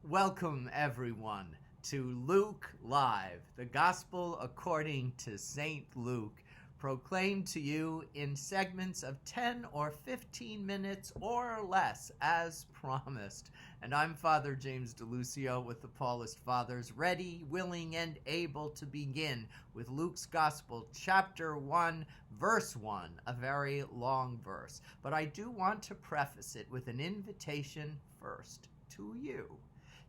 Welcome, everyone, to Luke Live, the Gospel according to St. Luke, proclaimed to you in segments of 10 or 15 minutes or less, as promised. And I'm Father James DeLucio with the Paulist Fathers, ready, willing, and able to begin with Luke's Gospel, chapter 1, verse 1, a very long verse. But I do want to preface it with an invitation first to you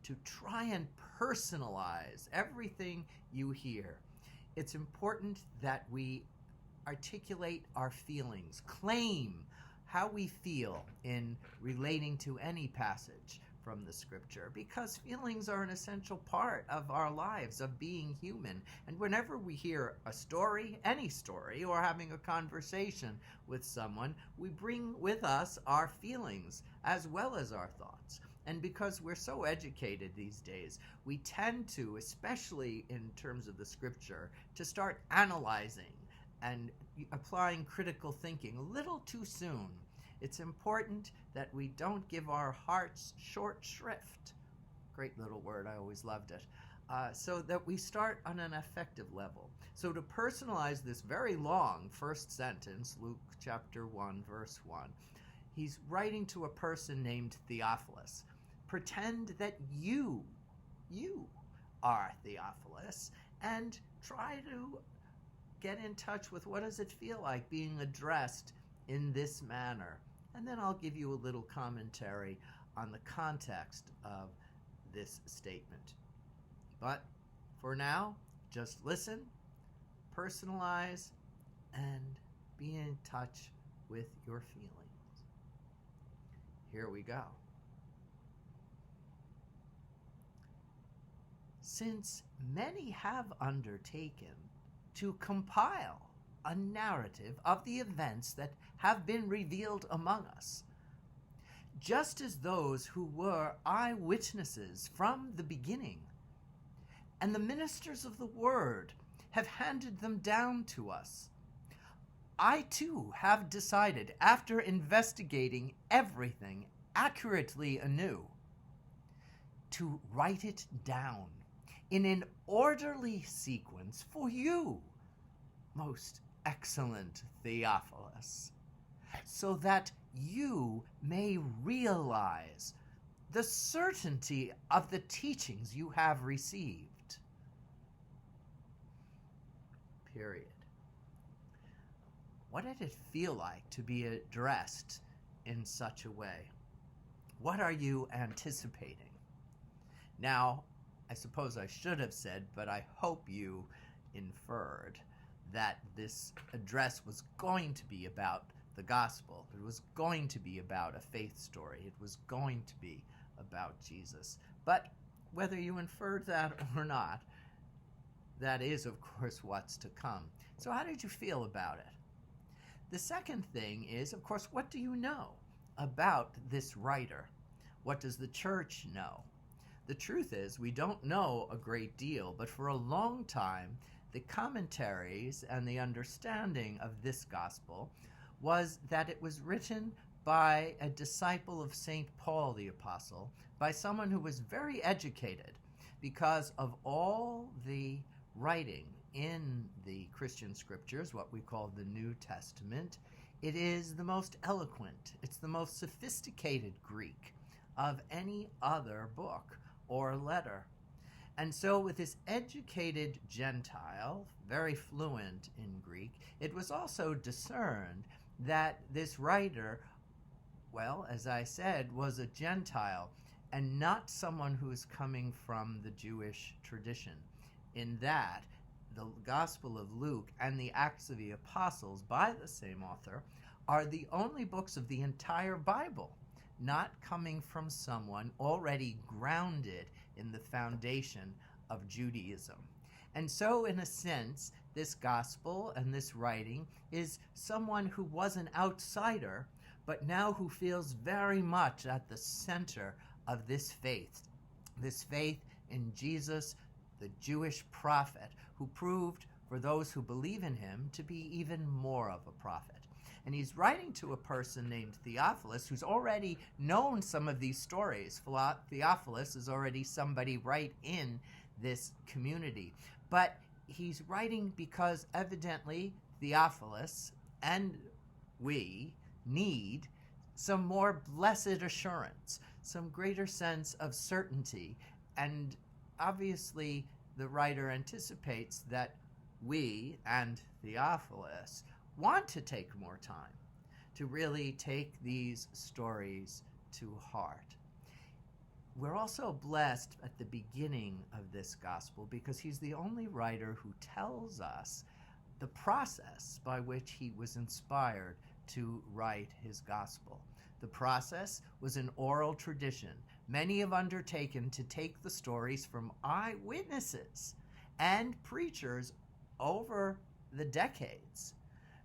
to try and personalize everything you hear. It's important that we articulate our feelings, claim how we feel in relating to any passage from the scripture, because feelings are an essential part of our lives, of being human. And whenever we hear a story, any story, or having a conversation with someone, we bring with us our feelings as well as our thoughts. And because we're so educated these days, we tend to, especially in terms of the scripture, to start analyzing and applying critical thinking a little too soon. It's important that we don't give our hearts short shrift. Great little word, I always loved it. So that we start on an affective level. So to personalize this very long first sentence, Luke chapter 1, verse 1, he's writing to a person named Theophilus. Pretend that you are Theophilus, and try to get in touch with what does it feel like being addressed in this manner. And then I'll give you a little commentary on the context of this statement. But for now, just listen, personalize, and be in touch with your feelings. Here we go. Since many have undertaken to compile a narrative of the events that have been revealed among us, just as those who were eyewitnesses from the beginning, and the ministers of the word have handed them down to us, I too have decided, after investigating everything accurately anew, to write it down in an orderly sequence for you, most excellent Theophilus, so that you may realize the certainty of the teachings you have received. Period. What did it feel like to be addressed in such a way? What are you anticipating? Now, I suppose I should have said, but I hope you inferred that this address was going to be about the gospel. It was going to be about a faith story. It was going to be about Jesus. But whether you inferred that or not, that is, of course, what's to come. So how did you feel about it? The second thing is, of course, what do you know about this writer? What does the church know? The truth is, we don't know a great deal, but for a long time, the commentaries and the understanding of this gospel was that it was written by a disciple of St. Paul the Apostle, by someone who was very educated, because of all the writing in the Christian scriptures, what we call the New Testament. It is the most eloquent, it's the most sophisticated Greek of any other book or letter. And so with this educated Gentile, very fluent in Greek, it was also discerned that this writer, well, as I said, was a Gentile and not someone who is coming from the Jewish tradition. In that, the Gospel of Luke and the Acts of the Apostles, by the same author, are the only books of the entire Bible not coming from someone already grounded in the foundation of Judaism. And so, in a sense, this gospel and this writing is someone who was an outsider, but now who feels very much at the center of this faith in Jesus, the Jewish prophet, who proved for those who believe in him to be even more of a prophet. And he's writing to a person named Theophilus who's already known some of these stories. Theophilus is already somebody right in this community. But he's writing because evidently Theophilus and we need some more blessed assurance, some greater sense of certainty. And obviously, the writer anticipates that we and Theophilus want to take more time to really take these stories to heart. We're also blessed at the beginning of this gospel because he's the only writer who tells us the process by which he was inspired to write his gospel. The process was an oral tradition. Many have undertaken to take the stories from eyewitnesses and preachers over the decades,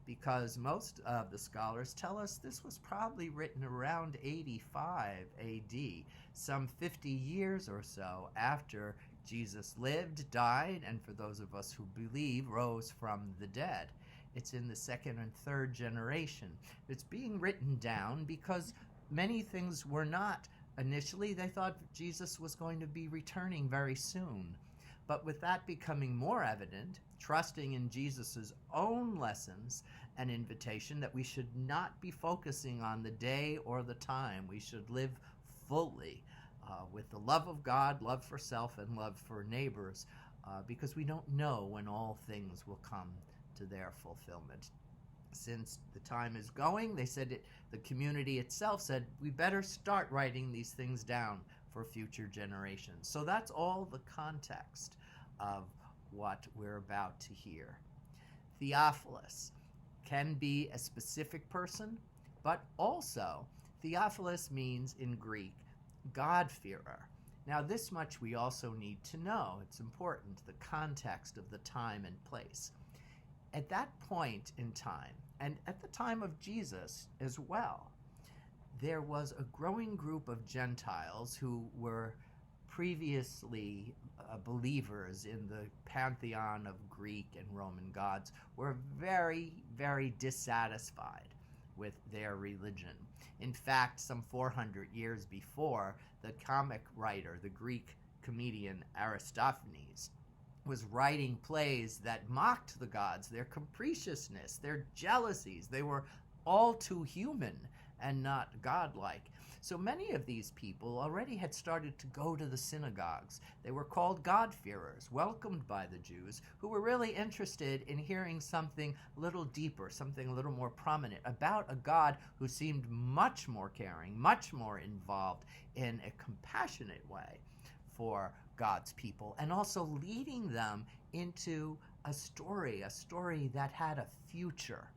because most of the scholars tell us this was probably written around 85 AD, some 50 years or so after Jesus lived, died, and for those of us who believe, rose from the dead. It's in the second and third generation. It's being written down because many things were not. Initially, they thought Jesus was going to be returning very soon. But with that becoming more evident, trusting in Jesus' own lessons and invitation that we should not be focusing on the day or the time. We should live fully with the love of God, love for self, and love for neighbors, because we don't know when all things will come to their fulfillment. Since the time is going, they said the community itself said, we better start writing these things down for future generations. So that's all the context of what we're about to hear. Theophilus can be a specific person, but also Theophilus means in Greek, God-fearer. Now this much we also need to know. It's important, the context of the time and place. At that point in time, and at the time of Jesus as well, there was a growing group of Gentiles who were previously believers in the pantheon of Greek and Roman gods, were very, very dissatisfied with their religion. In fact, some 400 years before, the comic writer, the Greek comedian Aristophanes, was writing plays that mocked the gods, their capriciousness, their jealousies. They were all too human and not godlike. So many of these people already had started to go to the synagogues. They were called God-fearers, welcomed by the Jews, who were really interested in hearing something a little deeper, something a little more prominent, about a God who seemed much more caring, much more involved in a compassionate way for God's people, and also leading them into a story that had a future.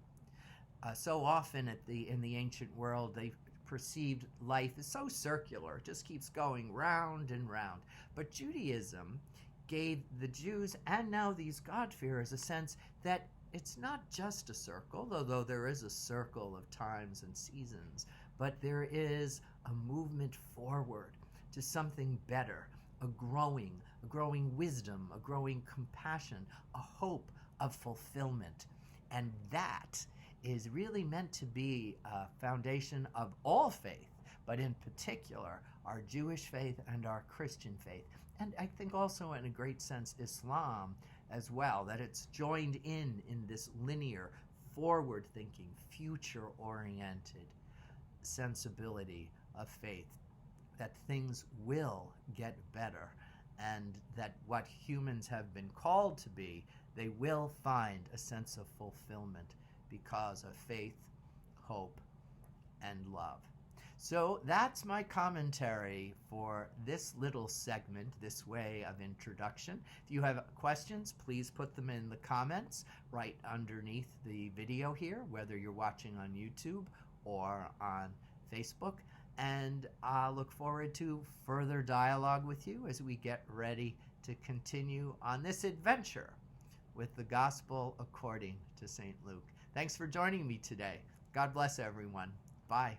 So often in the ancient world, they perceived life as so circular. It just keeps going round and round. But Judaism gave the Jews and now these God-fearers a sense that it's not just a circle, although there is a circle of times and seasons, but there is a movement forward to something better, a growing wisdom, a growing compassion, a hope of fulfillment. And that is really meant to be a foundation of all faith, but in particular our Jewish faith and our Christian faith. And I think also in a great sense Islam as well, that it's joined in this linear, forward-thinking, future-oriented sensibility of faith, that things will get better, and that what humans have been called to be, they will find a sense of fulfillment because of faith, hope, and love. So that's my commentary for this little segment, this way of introduction. If you have questions, please put them in the comments right underneath the video here, whether you're watching on YouTube or on Facebook. And I look forward to further dialogue with you as we get ready to continue on this adventure with the Gospel according to St. Luke. Thanks for joining me today. God bless everyone. Bye.